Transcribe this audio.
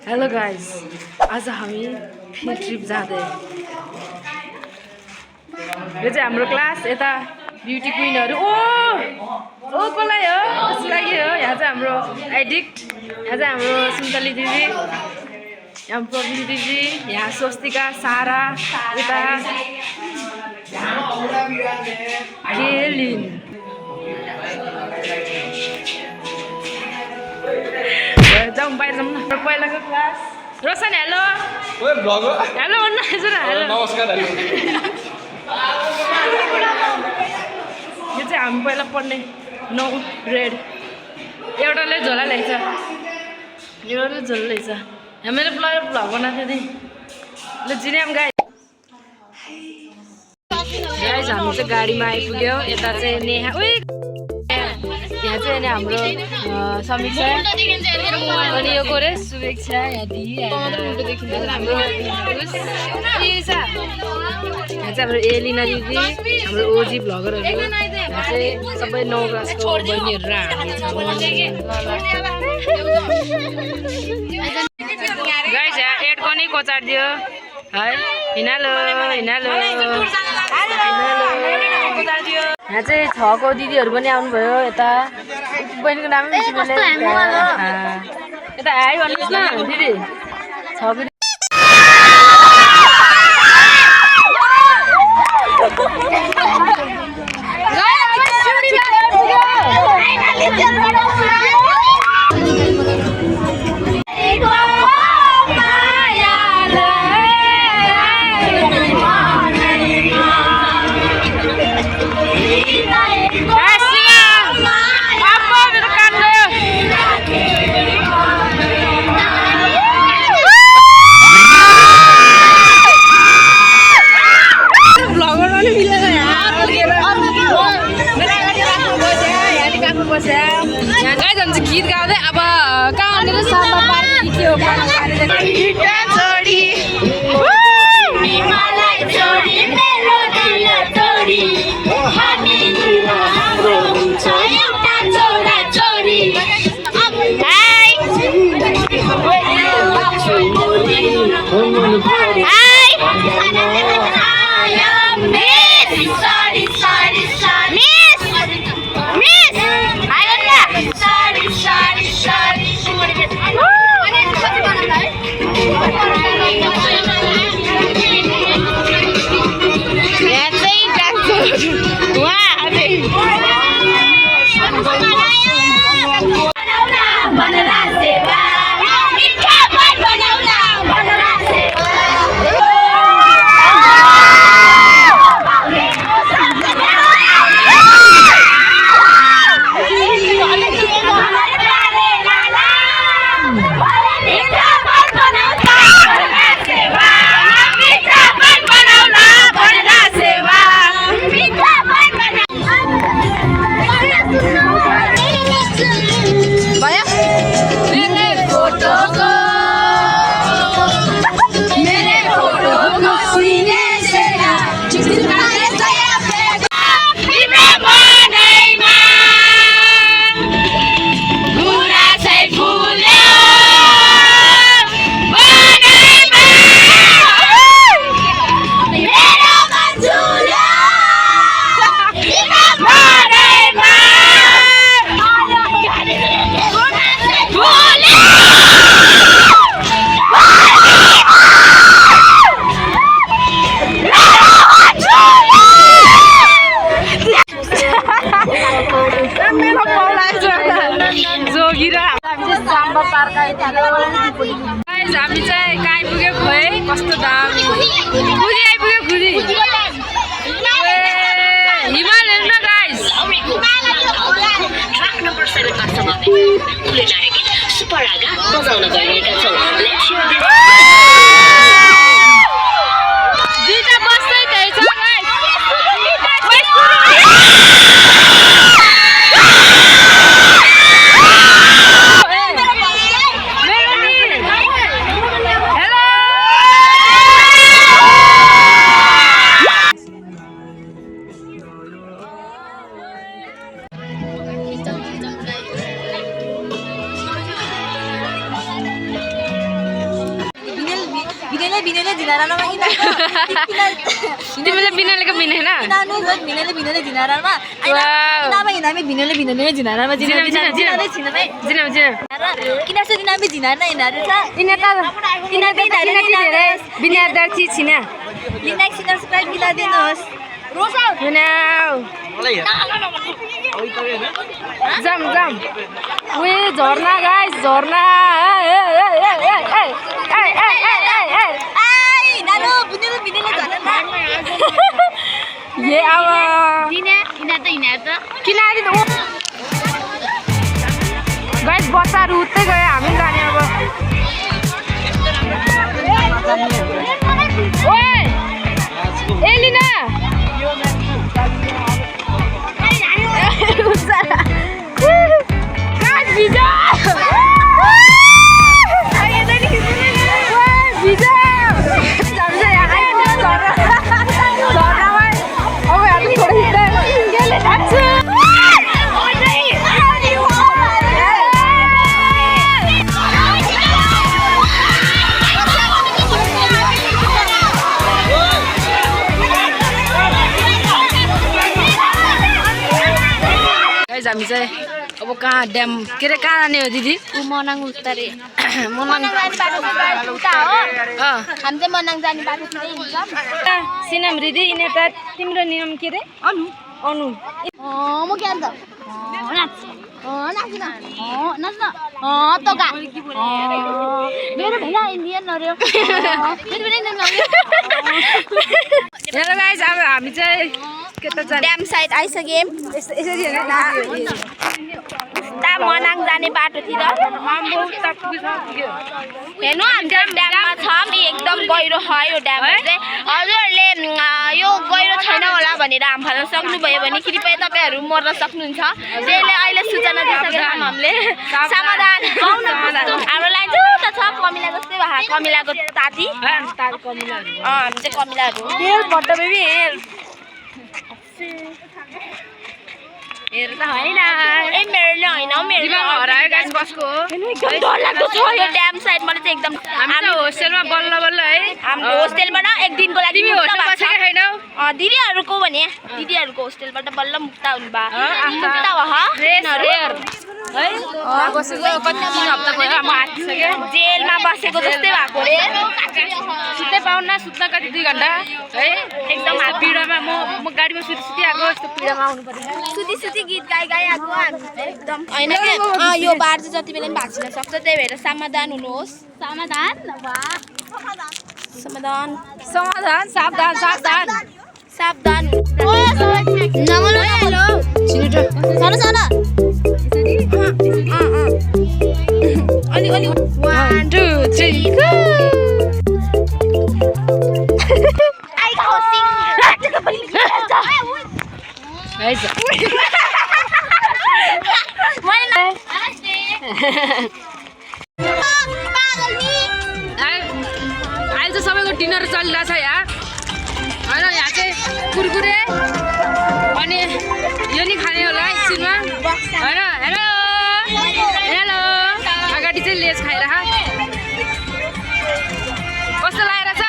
Hello guys, आज हामी field trip जाँदै। यो चाहिँ हाम्रो क्लास यता ब्युटी क्वीनहरु। ओ कसलाई हो? कस्तो लाग्यो हो? यहाँ चाहिँ हाम्रो एडिक्ट, यहाँ चाहिँ हाम्रो सुन्तली दिदी, यहाँ प्रवीण दिदी, यहाँ स्वस्तिका, सारा, यता केलिन। जाउँ बाहिर जाउँ न। पहिलाको क्लास रोशन हेलो। ओए ब्लगर हेलो भन्नु हजुर। हेलो नमस्कार। हेलो यो चाहिँ हामी पहिला पढ्ने 9 ग्रेड। एउटाले झोला ल्याइछ, एउटाले झोला ल्याइछ। हामीले ब्लग बनाएको थियो नि। ल जिनेम गाइस, हामी चाहिँ गाडीमा आइपुग्यो। यता चाहिँ नेहा, उही यहाँ चाहिँ अनि हाम्रो समीक्षा अनि यो गोरे शुभेच्छा हाम्रो यहाँ चाहिँ हाम्रो एलिना दिदी, हाम्रो ओजी भ्लगरहरू, यहाँ चाहिँ सबै 9 क्लासको बहिनीहरू र हामी गाइस। यहाँ एड पनि कोचाडिदियो है। हिनालो हिनालो यहाँ चाहिँ 6 को दिदीहरू पनि आउनुभयो। यता बहिनीको नाम यता हाई भन्नुहोस् न दिदी। 6 को गीत गाउँदै अब कहाँनिर सामा पार्टी थियो हामी चाहिँ कहाँ आइपुग्यो खोइ, कस्तो दामी खुदी आइपुग्यो। खुदी हिमाल हेर्नु गाइस। दुईटा बस्दै त्यही छ गाइस। भिनेले झिनारामा किनाको तिमीले बिनालेको बिनाएन किनानु झन् भिनेले झिनारामा किनामा हिनामे भिनेले झिनारामा जिनामे किनासो दिनामे झिनार्न हिनारु छ बिनादर्ची छिना लिनाक सिनर स्प्राइट मिलाइदिनुहोस् जाम उयो झर्ना गाइस झर्ना नानु भिनेले झर्न ये अब गाइस बच्चाहरू उतै गयो हामी जाने अब ओए एलिना हामी चाहिँ अब कहाँ ड्याम के अरे कहाँ जाने हो दिदी मनाङ उत्तरे मनाङ जाने बाटो चाहिँ उता हो हामी चाहिँ मनाङ जाने बाटोतिरै हिँड्छौँ सिनम दिदी यिनी त तिम्रो नियम के अरे अनु म के अन्त नाच्न तोका मेरो भैया इन्डियन नर्यो मेरो पनि इन्डियन नर्यो हेलो गाइस अब हामी चाहिँ के त जाने ड्याम साइड आइसक्यौँ यसरी ता मनाङ जाने बाटोतिर हेर्नु हामी ड्याममा छौँ एकदम गहिरो छ यो ड्याम चाहिँ हजुरहरूले यो गहिरो छैन होला भनेर हाम फाल्न सक्नुभयो भने कृपया तपाईँहरू मर्न सक्नुहुन्छ त्यसले अहिले सूचना दिइसकेको छौँ हामीले समाधान हाम्रो लाइन चाहिँ उता छ कमिला जस्तै भए कमिलाको ताती हामी चाहिँ कमिलाहरू हेर त होइन ए मेरो होइन मेरो हरायो गाइस बसको एकदम डरलाग्दो छ यो ड्याम साइड मलाई चाहिँ एकदम हामी होस्टेलमा बल्ल है हाम्रो होस्टेलबाट एक दिनको लागि तिमी होस्टेल बसेको छैनौ दिदीहरूको भने दिदीहरूको होस्टेलबाट बल्ल मुक्त हुनु मुक्त है बसेको कति 3 हप्ता भयो म आइसक्यो जेलमा बसेको जस्तै भएको रे सुत्दै पाउन सुत्न कति 2 घण्टा है एकदम पीडामा म गाडीमा सुति आएको यस्तो पीडामा आउनु पर्यो सुती गीत गाई आएको एकदम होइन यो बार चाहिँ जति बेला पनि भाँच्न सक्छ त्यही भएर समाधान हुनुहोस् समाधान सावधान अलि 1 2 3 go अहिले चाहिँ सबैको डिनर चलिरहेछ यहाँ होइन यहाँ चाहिँ कुरकुरे अनि यो नि खाने होला एकछिनमा होइन हेलो अगाडि चाहिँ लेस खाइरह कस्तो लागेर छ